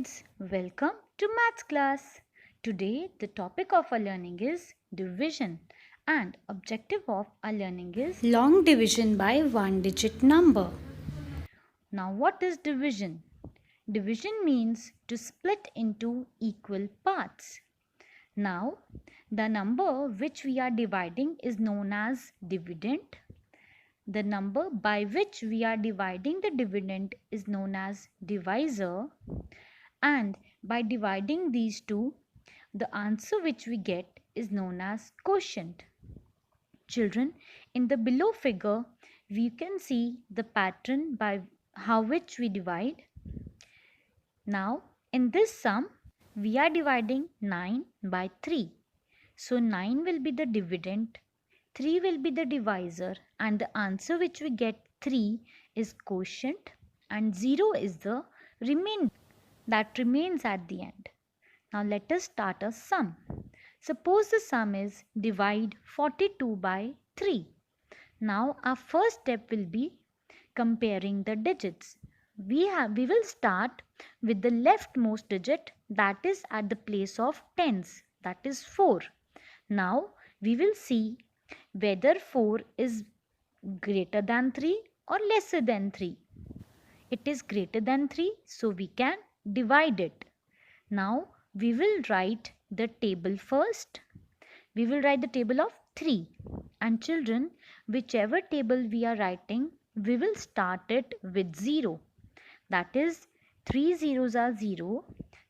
kids, welcome to maths class. Today the topic of our learning is division and objective of our learning is long division by one digit number. Now what is division? Division means to split into equal parts. Now the number which we are dividing is known as dividend. The number by which we are dividing the dividend is known as divisor. And by dividing these two, the answer which we get is known as quotient. Children, in the below figure, we can see the pattern by how which we divide. Now, in this sum, we are dividing 9 by 3. So, 9 will be the dividend, 3 will be the divisor, and the answer which we get 3 is quotient and 0 is the remainder that remains at the end. Now let us start a sum. Suppose the sum is divide 42 by 3. Now our first step will be comparing the digits. We will start with the leftmost digit, that is at the place of tens, that is 4. Now we will see whether 4 is greater than 3 or lesser than 3. It is greater than 3, so we can divide it. Now we will write the table first. We will write the table of 3. And children, whichever table we are writing, we will start it with 0. That is 3 zeros are 0,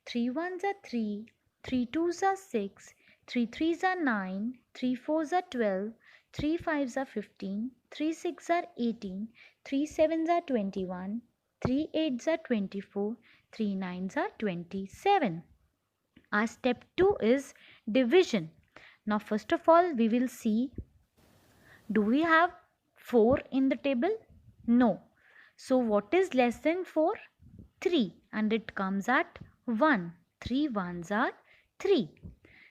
3 ones are 3, 3 twos are 6, 3 threes are 9, 3 fours are 12, 3 fives are 15, 3 sixes are 18, 3 sevens are 21, 3 eights are 24, 3 nines are 27. Our step 2 is division. Now first of all we will see, do we have 4 in the table? No. So what is less than 4? 3, and it comes at 1. 3 ones are 3.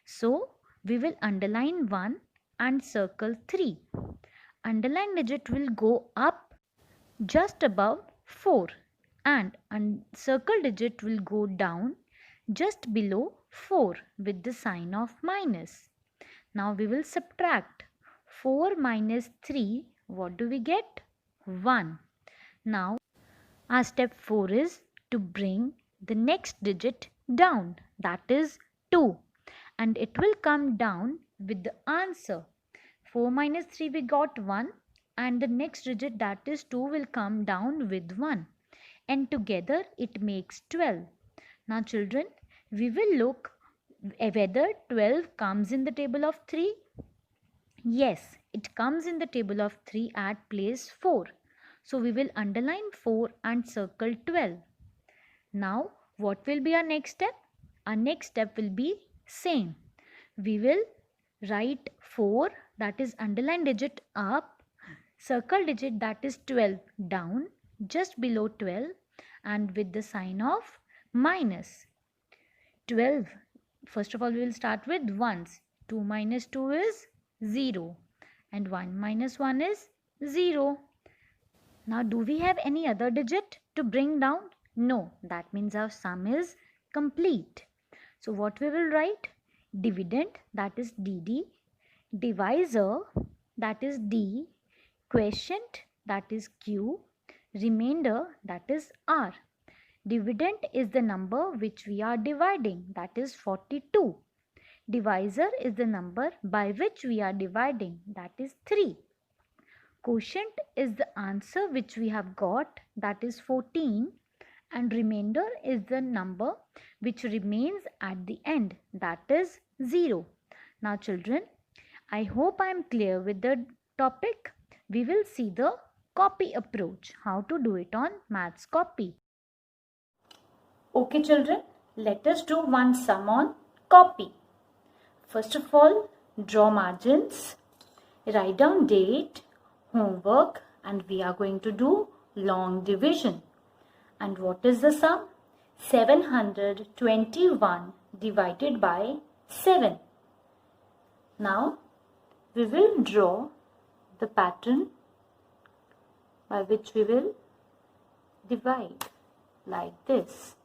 So we will underline 1 and circle 3. Underline digit will go up just above 4 and circle digit will go down just below 4 with the sign of minus. Now we will subtract 4 minus 3. What do we get? 1. Now our step 4 is to bring the next digit down, that is 2, and it will come down with the answer. 4 minus 3 we got 1, and the next digit, that is 2, will come down with 1, and together it makes 12. Now children, we will look whether 12 comes in the table of 3. Yes, it comes in the table of 3 at place 4. So we will underline 4 and circle 12. Now what will be our next step? Our next step will be same. We will write 4, that is underline digit up, circle digit, that is 12, down just below 12 and with the sign of minus. 12, first of all we will start with ones. 2 minus 2 is 0 and 1 minus 1 is 0. Now do we have any other digit to bring down? No, that means our sum is complete. So what we will write? Dividend, that is DD, divisor, that is D, quotient, that is Q, remainder, that is R. Dividend is the number which we are dividing, that is 42. Divisor is the number by which we are dividing, that is 3. Quotient is the answer which we have got, that is 14. And remainder is the number which remains at the end, that is 0. Now children, I hope I am clear with the topic. We will see the copy approach, how to do it on maths copy. Okay children, let us do one sum on copy. First of all, draw margins, write down date, homework, and we are going to do long division. And what is the sum? 721 divided by 7. Now we will draw the pattern by which we will divide like this.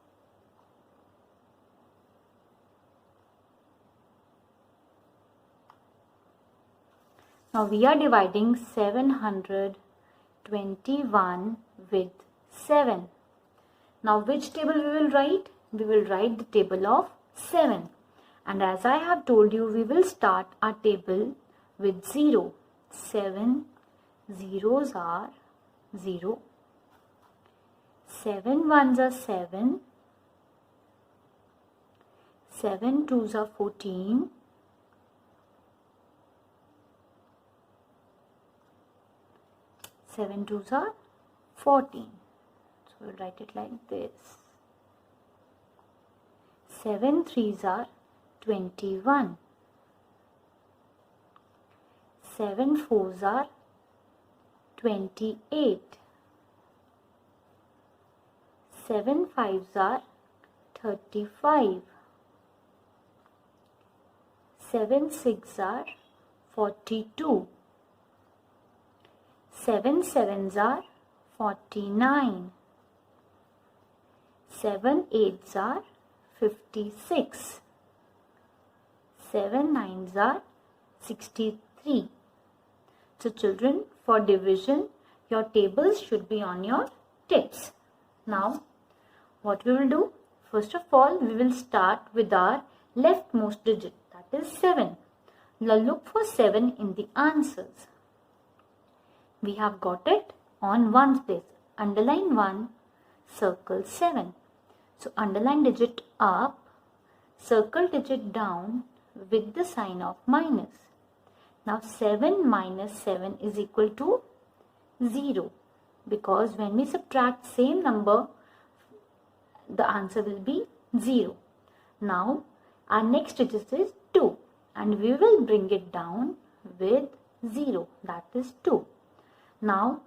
Now we are dividing 721 with 7. Now which table we will write? We will write the table of 7. And as I have told you, we will start our table with 0. 7 zeros are 0. 7 ones are 7. 7 twos are 14. 7 twos are 14. So we'll write it like this. 7 threes are 21. 7 fours are 28. 7 fives are 35. 7 sixes are 42. 7 sevens are 49. 7 eights are 56. 7 nines are 63. So children, for division, your tables should be on your tips. Now, what we will do? First of all, we will start with our leftmost digit, that is 7. Now look for 7 in the answers. We have got it on ones place. Underline 1, circle 7. So underline digit up, circle digit down with the sign of minus. Now 7 minus 7 is equal to 0, because when we subtract same number, the answer will be 0. Now our next digit is 2, and we will bring it down with 0, that is 2. Now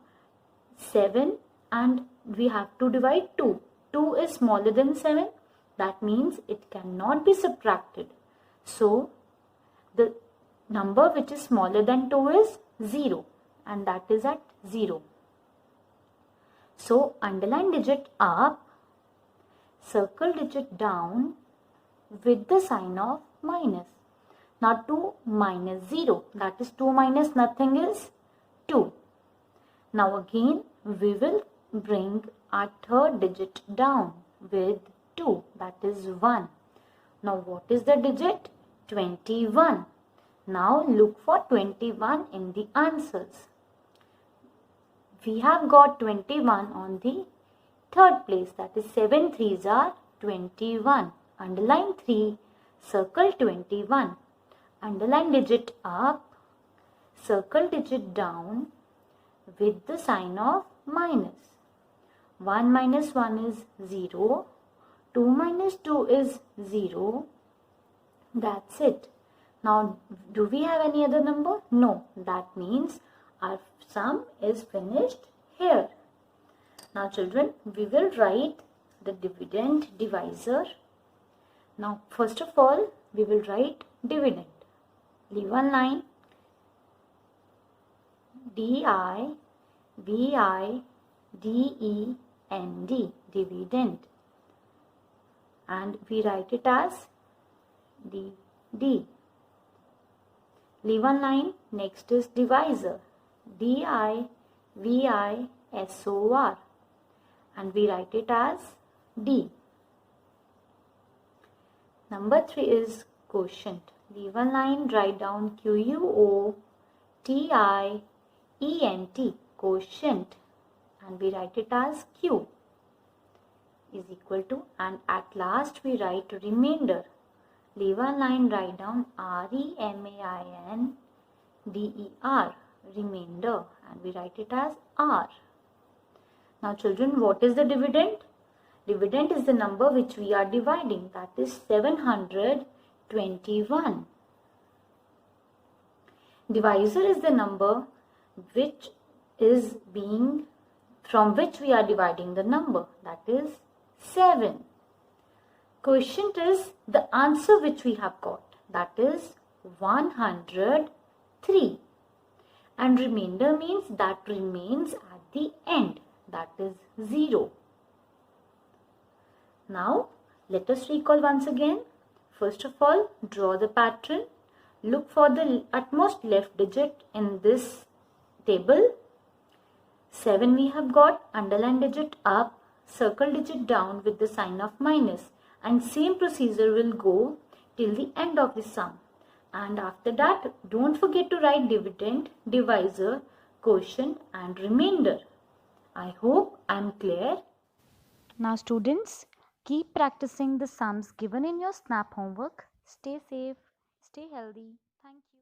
7, and we have to divide 2. 2 is smaller than 7, that means it cannot be subtracted. So the number which is smaller than 2 is 0, and that is at 0. So underline digit up, circle digit down with the sign of minus. Now 2 minus 0, that is 2 minus nothing is 2. Now again we will bring our third digit down with 2, that is 1. Now what is the digit? 21. Now look for 21 in the answers. We have got 21 on the third place, that is 7 threes are 21. Underline 3, circle 21. Underline digit up, circle digit down with the sign of minus. 1 minus 1 is 0. 2 minus 2 is 0. That's it. Now, do we have any other number? No. That means our sum is finished here. Now, children, we will write the dividend divisor. Now, first of all, we will write dividend. Leave one line. D-I-V-I-D-E-N-D, dividend. And we write it as D-D. Leave one line. Next is divisor. D-I-V-I-S-O-R. And we write it as D. Number 3 is quotient. Leave one line, write down Q-U-O-T-I-E-N-T, quotient, and we write it as Q is equal to, and at last we write remainder. Leave one line, write down R-E-M-A-I-N-D-E-R, remainder, and we write it as R. Now children, what is the dividend? Dividend is the number which we are dividing, that is 721. Divisor is the number which is being, from which we are dividing the number, that is 7. Quotient is the answer which we have got, that is 103. And remainder means that remains at the end, that is 0. Now, let us recall once again. First of all, draw the pattern. Look for the utmost left digit in this table. 7 we have got, underline digit up, circle digit down with the sign of minus, and same procedure will go till the end of the sum. And after that, don't forget to write dividend, divisor, quotient and remainder. I hope I am clear. Now students, keep practicing the sums given in your SNAP homework. Stay safe, stay healthy. Thank you.